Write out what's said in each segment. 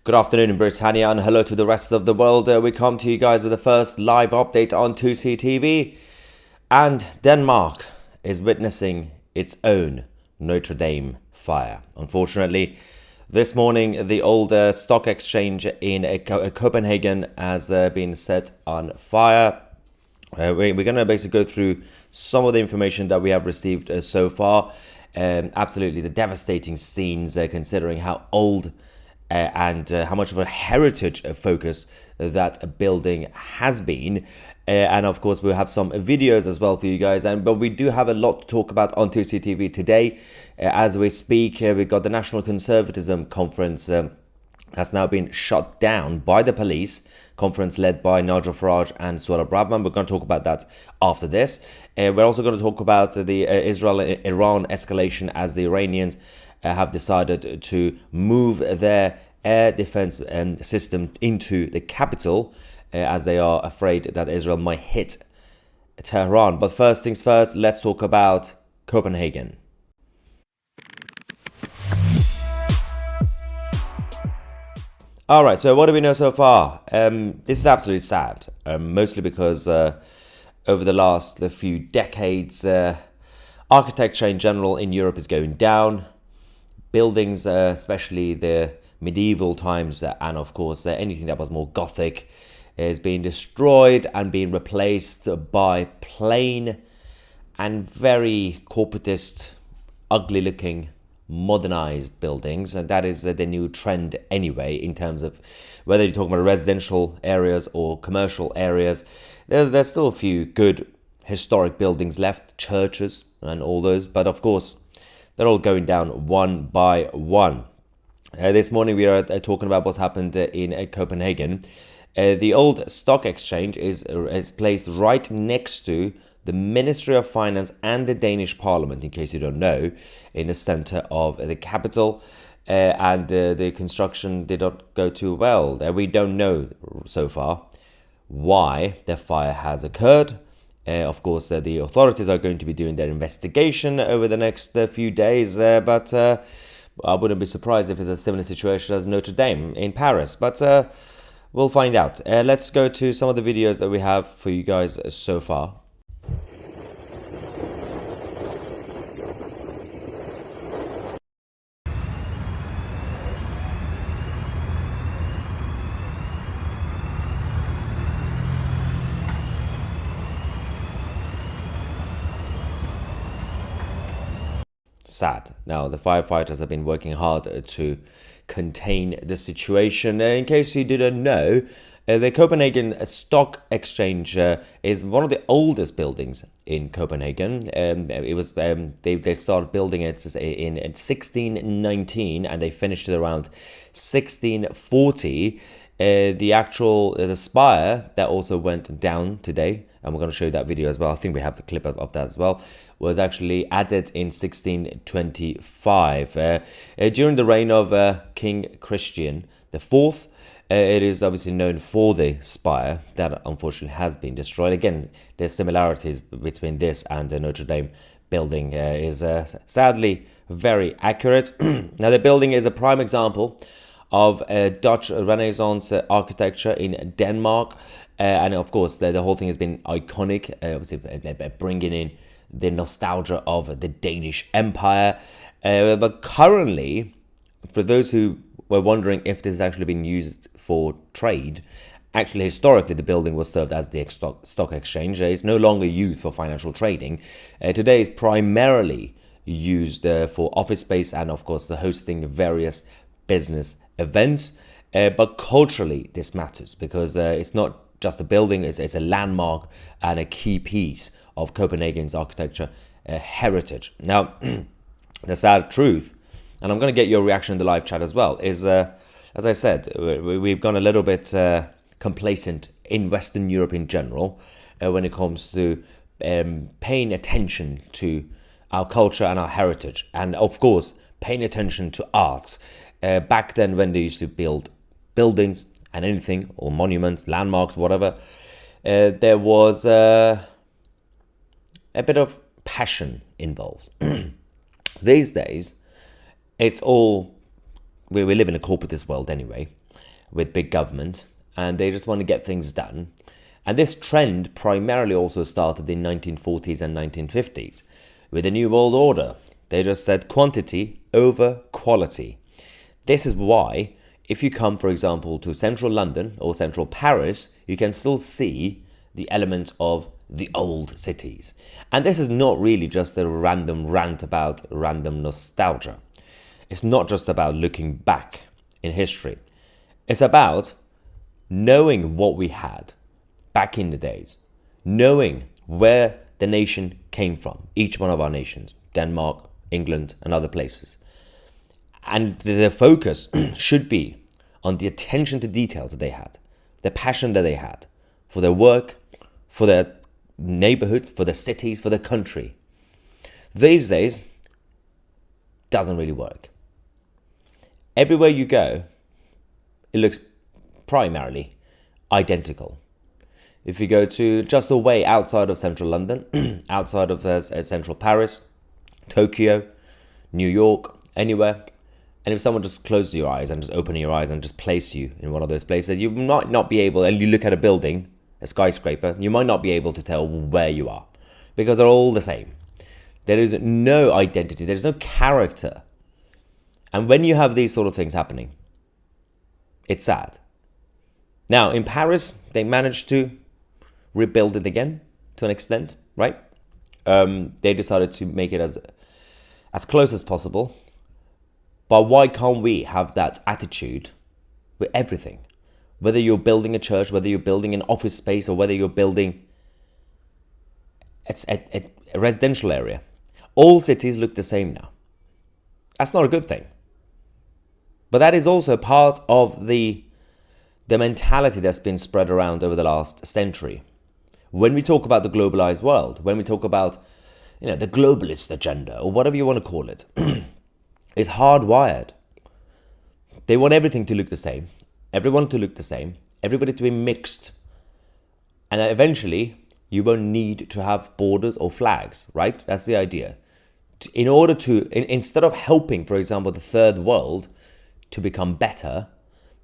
Good afternoon in Britannia and hello to the rest of the world. We come to you guys with the first live update on 2CTV. And Denmark is witnessing its own Notre Dame fire. Unfortunately, this morning the old stock exchange in Copenhagen has been set on fire. We're going to basically go through some of the information that we have received so far. Absolutely the devastating scenes considering how old and how much of a heritage focus that building has been. And of course, we'll have some videos as well for you guys. But we do have a lot to talk about on 2CTV today. As we speak, we've got the National Conservatism Conference has now been shut down by the police. Conference led by Nigel Farage and Suella Braverman. We're going to talk about that after this. We're also going to talk about the Israel-Iran escalation as the Iranians have decided to move their air defense system into the capital as they are afraid that Israel might hit Tehran. But first things first, let's talk about Copenhagen. All right, so what do we know so far? This is absolutely sad, mostly because over the last few decades, architecture in general in Europe is going down. Buildings, especially the medieval times, and of course anything that was more Gothic, is being destroyed and being replaced by plain and very corporatist, ugly-looking, modernized buildings. And that is the new trend anyway, in terms of whether you're talking about residential areas or commercial areas. There's still a few good historic buildings left, churches and all those, but of course they're all going down one by one. This morning we are talking about what's happened in Copenhagen. The old stock exchange is placed right next to the Ministry of Finance and the Danish Parliament, in case you don't know, in the center of the capital. And the construction did not go too well. We don't know so far why the fire has occurred. Of course, the authorities are going to be doing their investigation over the next few days, but I wouldn't be surprised if it's a similar situation as Notre Dame in Paris, but we'll find out. Let's go to some of the videos that we have for you guys so far. Sad. Now, the firefighters have been working hard to contain the situation. In case you didn't know, the Copenhagen Stock Exchange is one of the oldest buildings in Copenhagen. It was they started building it in 1619 and they finished it around 1640. The spire that also went down today, and we're going to show you that video as well. I think we have the clip of that as well, was actually added in 1625 during the reign of King Christian IV. It is obviously known for the spire that unfortunately has been destroyed. Again, there's similarities between this and the Notre Dame building is sadly very accurate. Now, the building is a prime example of Dutch Renaissance architecture in Denmark. And of course, the whole thing has been iconic, obviously bringing in the nostalgia of the Danish Empire. But currently, for those who were wondering if this has actually been used for trade, actually historically the building was served as the stock exchange. It's no longer used for financial trading. Today it's primarily used for office space and of course the hosting various business events. But culturally this matters because it's not just a building, it's a landmark and a key piece of Copenhagen's architecture heritage. Now, the sad truth, and I'm going to get your reaction in the live chat as well, is, as I said, we've gone a little bit complacent in Western Europe in general when it comes to paying attention to our culture and our heritage. And of course, paying attention to art. Back then when they used to build buildings and anything, or monuments, landmarks, whatever, there was a bit of passion involved. These days, it's all we live in a corporatist world anyway, with big government, and they just want to get things done. And this trend primarily also started in 1940s and 1950s with the New World Order. They just said quantity over quality. This is why if you come, for example, to central London or central Paris, you can still see the element of the old cities. And this is not really just a random rant about random nostalgia. It's not just about looking back in history. It's about knowing what we had back in the days, knowing where the nation came from, each one of our nations, Denmark, England, and other places. And the focus should be on the attention to details that they had, the passion that they had for their work, for their neighborhoods, for their cities, for their country. These days, doesn't really work. Everywhere you go, it looks primarily identical. If you go to just away outside of central London, outside of central Paris, Tokyo, New York, anywhere, and if someone just closes your eyes and just open your eyes and just place you in one of those places, you might not be able, and you look at a building, a skyscraper, you might not be able to tell where you are because they're all the same. There is no identity, there's no character. And when you have these sort of things happening, it's sad. Now, in Paris, they managed to rebuild it again to an extent, right? They decided to make it as close as possible. But why can't we have that attitude with everything? Whether you're building a church, whether you're building an office space, or whether you're building a residential area. All cities look the same now. That's not a good thing. But that is also part of the mentality that's been spread around over the last century. When we talk about the globalized world, when we talk about the globalist agenda, or whatever you want to call it, it's hardwired. They want everything to look the same, everyone to look the same, everybody to be mixed. And eventually, you won't need to have borders or flags, right? That's the idea. In order to, instead of helping, for example, the third world to become better,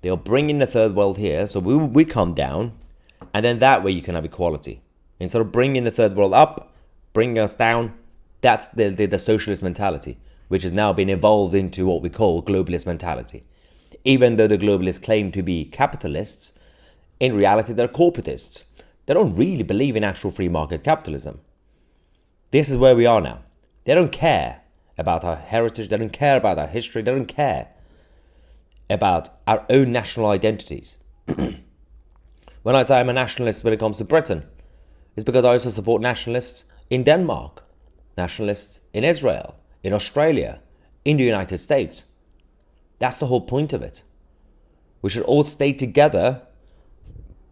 they'll bring in the third world here, so we come down, and then that way you can have equality. Instead of bringing the third world up, bringing us down, that's the socialist mentality, which has now been evolved into what we call globalist mentality. Even though the globalists claim to be capitalists, in reality they're corporatists. They don't really believe in actual free market capitalism. This is where we are now. They don't care about our heritage, they don't care about our history, they don't care about our own national identities. When I say I'm a nationalist when it comes to Britain, it's because I also support nationalists in Denmark, nationalists in Israel, in Australia, in the United States. That's the whole point of it. We should all stay together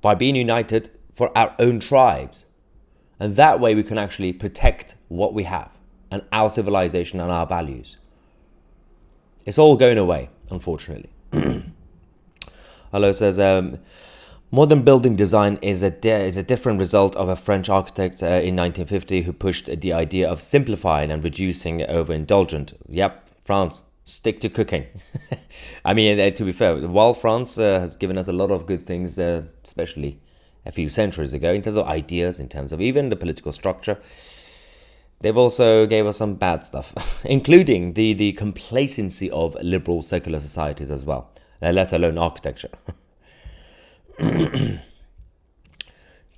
by being united for our own tribes. And that way we can actually protect what we have and our civilization and our values. It's all going away, unfortunately. Hello says, modern building design is a different result of a French architect in 1950 who pushed the idea of simplifying and reducing overindulgent. Yep, France, stick to cooking. I mean, to be fair, while France has given us a lot of good things, especially a few centuries ago, in terms of ideas, in terms of even the political structure, they've also gave us some bad stuff, including the complacency of liberal secular societies as well, let alone architecture.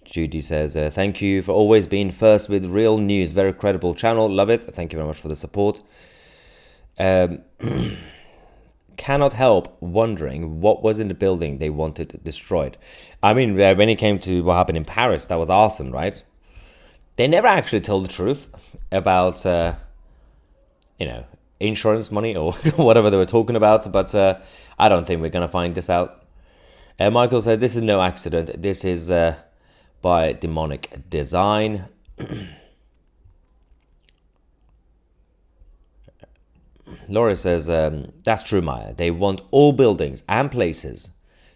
Judy says, thank you for always being first with real news. Very credible channel. Love it. Thank you very much for the support. Cannot help wondering what was in the building they wanted destroyed. I mean, when it came to what happened in Paris, that was arson, right? They never actually told the truth about, insurance money or whatever they were talking about. But I don't think we're going to find this out. Michael says, this is no accident. This is by demonic design. Laura says, that's true, Maya. They want all buildings and places.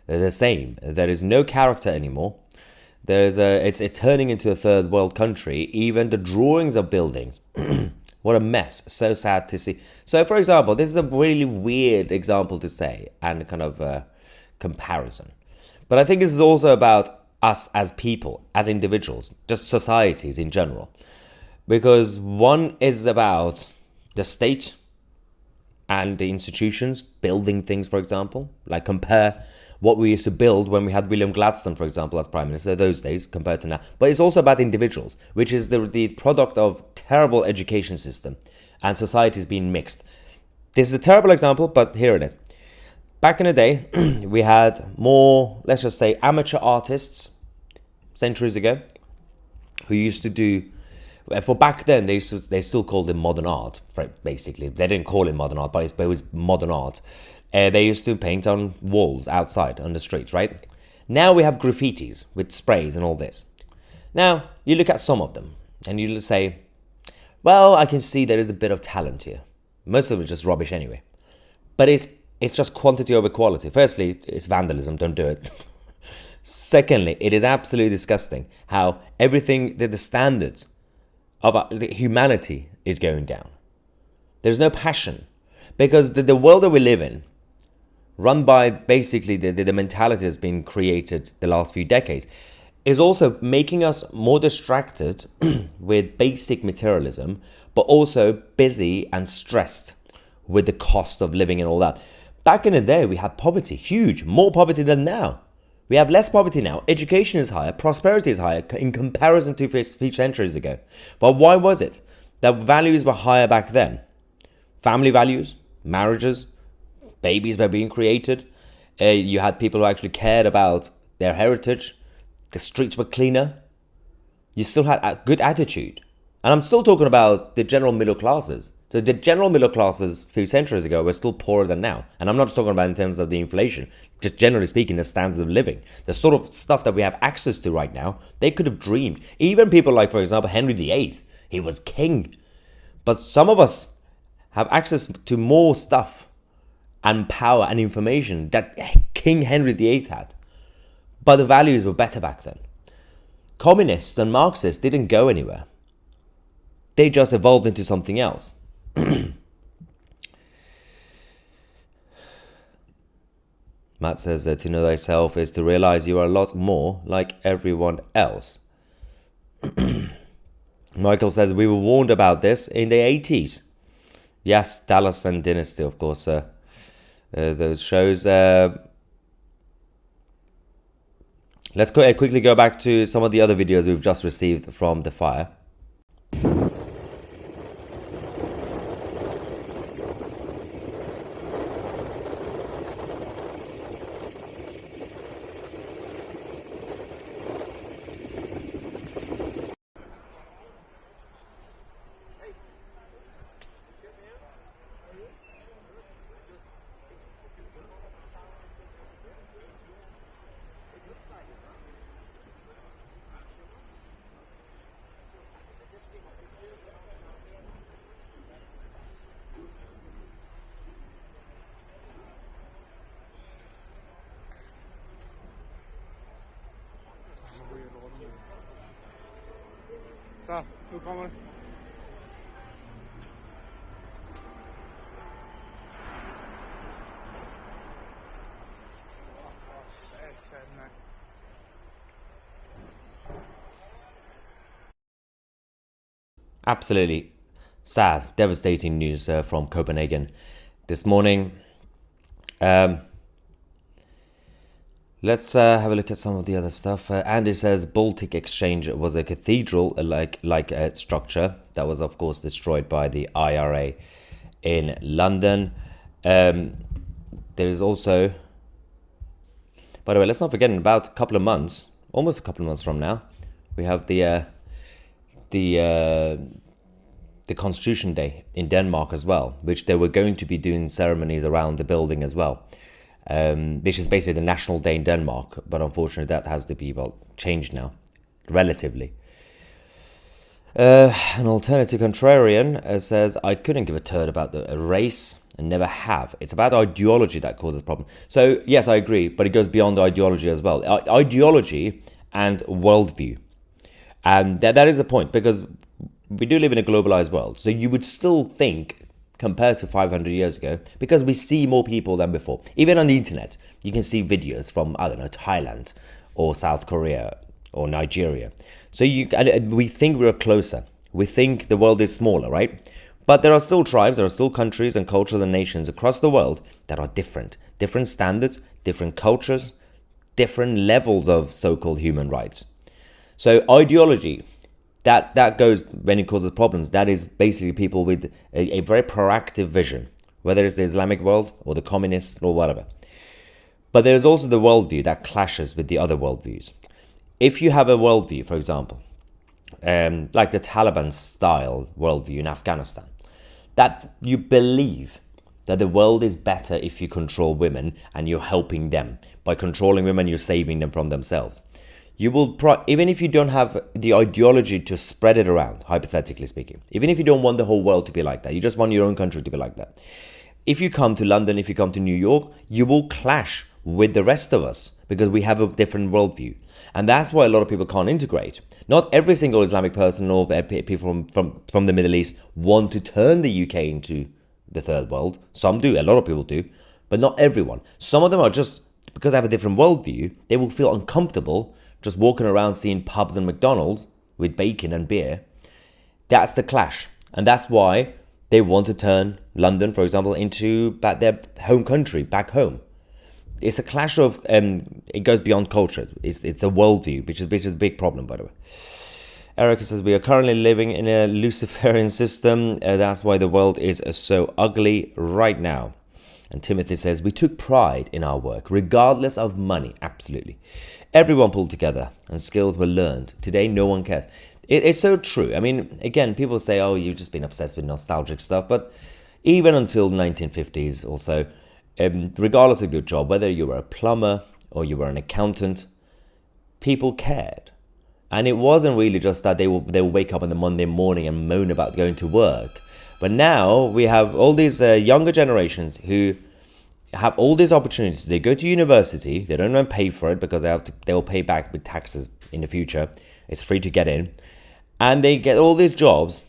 They're the same. There is no character anymore. It's turning into a third world country. Even the drawings of buildings What a mess. So sad to see. So, for example, this is a really weird example to say and kind of comparison. But I think this is also about us as people, as individuals, just societies in general. Because one is about the state and the institutions building things, for example, like compare what we used to build when we had William Gladstone, for example, as Prime Minister those days compared to now. But it's also about individuals, which is the product of terrible education system and societies being mixed. This is a terrible example, but here it is. Back in the day, we had more, let's just say, amateur artists centuries ago who used to do, for back then, they still called it modern art, basically. They didn't call it modern art, but it was modern art. They used to paint on walls outside on the streets, right? Now we have graffitis with sprays and all this. Now, you look at some of them and you say, well, I can see there is a bit of talent here. Most of it is just rubbish anyway. But it's just quantity over quality. Firstly, it's vandalism, don't do it. Secondly, it is absolutely disgusting how everything, the standards of humanity is going down. There's no passion. Because the world that we live in, run by basically the mentality that's been created the last few decades, is also making us more distracted with basic materialism, but also busy and stressed with the cost of living and all that. Back in the day, we had poverty, huge, more poverty than now. We have less poverty now. Education is higher, prosperity is higher in comparison to a few centuries ago. But why was it that values were higher back then? Family values, marriages, babies were being created. You had people who actually cared about their heritage. The streets were cleaner. You still had a good attitude. And I'm still talking about the general middle classes. So the general middle classes a few centuries ago were still poorer than now. And I'm not just talking about in terms of the inflation. Just generally speaking, the standards of living. The sort of stuff that we have access to right now, they could have dreamed. Even people like, for example, Henry VIII. He was king. But some of us have access to more stuff and power and information that King Henry VIII had. But the values were better back then. Communists and Marxists didn't go anywhere. They just evolved into something else. Matt says that to know thyself is to realize you are a lot more like everyone else. Michael says we were warned about this in the 80s. Yes, Dallas and Dynasty, of course. Those shows. Let's quickly go back to some of the other videos we've just received from the fire. Så, nu kommer det. For satan, mand. Absolutely sad, devastating news from Copenhagen this morning. Let's have a look at some of the other stuff. Andy says Baltic Exchange was a cathedral like a structure that was, of course, destroyed by the IRA in London. There is also, by the way, let's not forget, in about a couple of months, almost a couple of months from now, we have the Constitution Day in Denmark as well, which they were going to be doing ceremonies around the building as well. Which is basically the national day in Denmark, but unfortunately that has to be, well, changed now, relatively. An alternative contrarian says, I couldn't give a turd about the race and never have. It's about ideology that causes problem. So yes, I agree, but it goes beyond ideology as well. Ideology and worldview. And that is a point, because we do live in a globalized world. So you would still think, compared to 500 years ago, because we see more people than before. Even on the internet, you can see videos from, I don't know, Thailand or South Korea or Nigeria. So we think we're closer. We think the world is smaller, right? But there are still tribes, there are still countries and cultures and nations across the world that are different. Different standards, different cultures, different levels of so-called human rights. So ideology, that goes when it causes problems. That is basically people with a very proactive vision, whether it's the Islamic world or the communists or whatever. But there's also the worldview that clashes with the other worldviews. If you have a worldview, for example, like the Taliban style worldview in Afghanistan, that you believe that the world is better if you control women and you're helping them. By controlling women, you're saving them from themselves. You will, even if you don't have the ideology to spread it around, hypothetically speaking, even if you don't want the whole world to be like that, you just want your own country to be like that. If you come to London, if you come to New York, you will clash with the rest of us because we have a different worldview. And that's why a lot of people can't integrate. Not every single Islamic person or people from the Middle East want to turn the UK into the third world. Some do, a lot of people do, but not everyone. Some of them are just, because they have a different worldview, they will feel uncomfortable just walking around seeing pubs and McDonald's with bacon and beer. That's the clash. And that's why they want to turn London, for example, into their home country, back home. It's a clash of, it goes beyond culture. It's a worldview, which is a big problem, by the way. Erica says, we are currently living in a Luciferian system. That's why the world is so ugly right now. And Timothy says, we took pride in our work, regardless of money. Absolutely. Everyone pulled together and skills were learned. Today, no one cares. It's so true. I mean, again, people say, oh, you've just been obsessed with nostalgic stuff. But even until the 1950s or so, regardless of your job, whether you were a plumber or you were an accountant, people cared. And it wasn't really just that they will wake up on the Monday morning and moan about going to work. But now we have all these younger generations who have all these opportunities. They go to university, they don't even pay for it because they will pay back with taxes in the future. It's free to get in. And they get all these jobs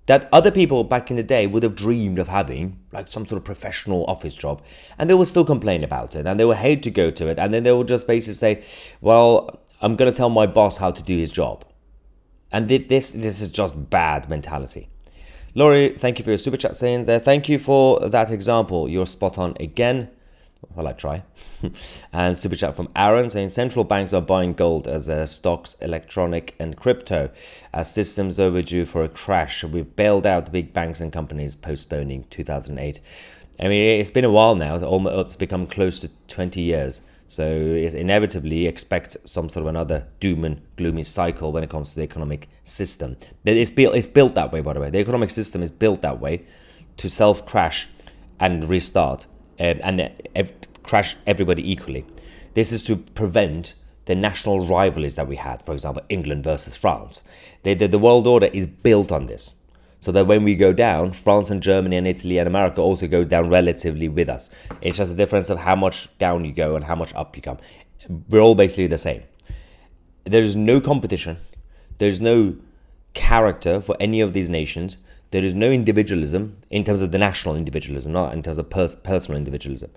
that other people back in the day would have dreamed of having, like some sort of professional office job, and they will still complain about it, and they will hate to go to it, and then they will just basically say, well, I'm going to tell my boss how to do his job. And this is just bad mentality. Laurie, thank you for your super chat saying there. Thank you for that example. You're spot on again. Well, I try. And super chat from Aaron saying central banks are buying gold as stocks, electronic and crypto as systems overdue for a crash. We've bailed out the big banks and companies postponing 2008. I mean, it's been a while now. It's become close to 20 years. So it's inevitably expect some sort of another doom and gloomy cycle when it comes to the economic system. It's built that way, by the way. The economic system is built that way to self-crash and restart and crash everybody equally. This is to prevent the national rivalries that we had, for example, England versus France. The world order is built on this. So that when we go down, France and Germany and Italy and America also go down relatively with us. It's just a difference of how much down you go and how much up you come. We're all basically the same. There's no competition. There's no character for any of these nations. There is no individualism in terms of the national individualism, not in terms of personal individualism.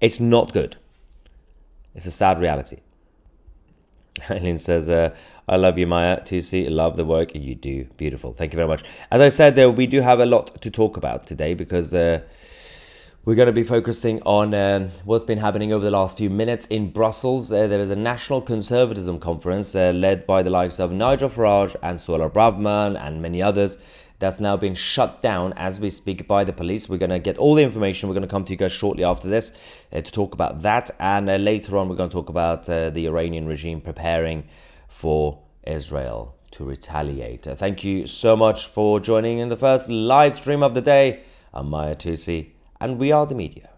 It's not good. It's a sad reality. Eileen says, I love you, Maya. TC, love the work you do. Beautiful. Thank you very much. As I said, we do have a lot to talk about today because we're going to be focusing on what's been happening over the last few minutes in Brussels. There is a National Conservatism Conference led by the likes of Nigel Farage and Suella Braverman and many others. That's now been shut down as we speak by the police. We're going to get all the information. We're going to come to you guys shortly after this to talk about that. And later on, we're going to talk about the Iranian regime preparing for Israel to retaliate. Thank you so much for joining in the first live stream of the day. I'm Maya Tusi, and we are the media.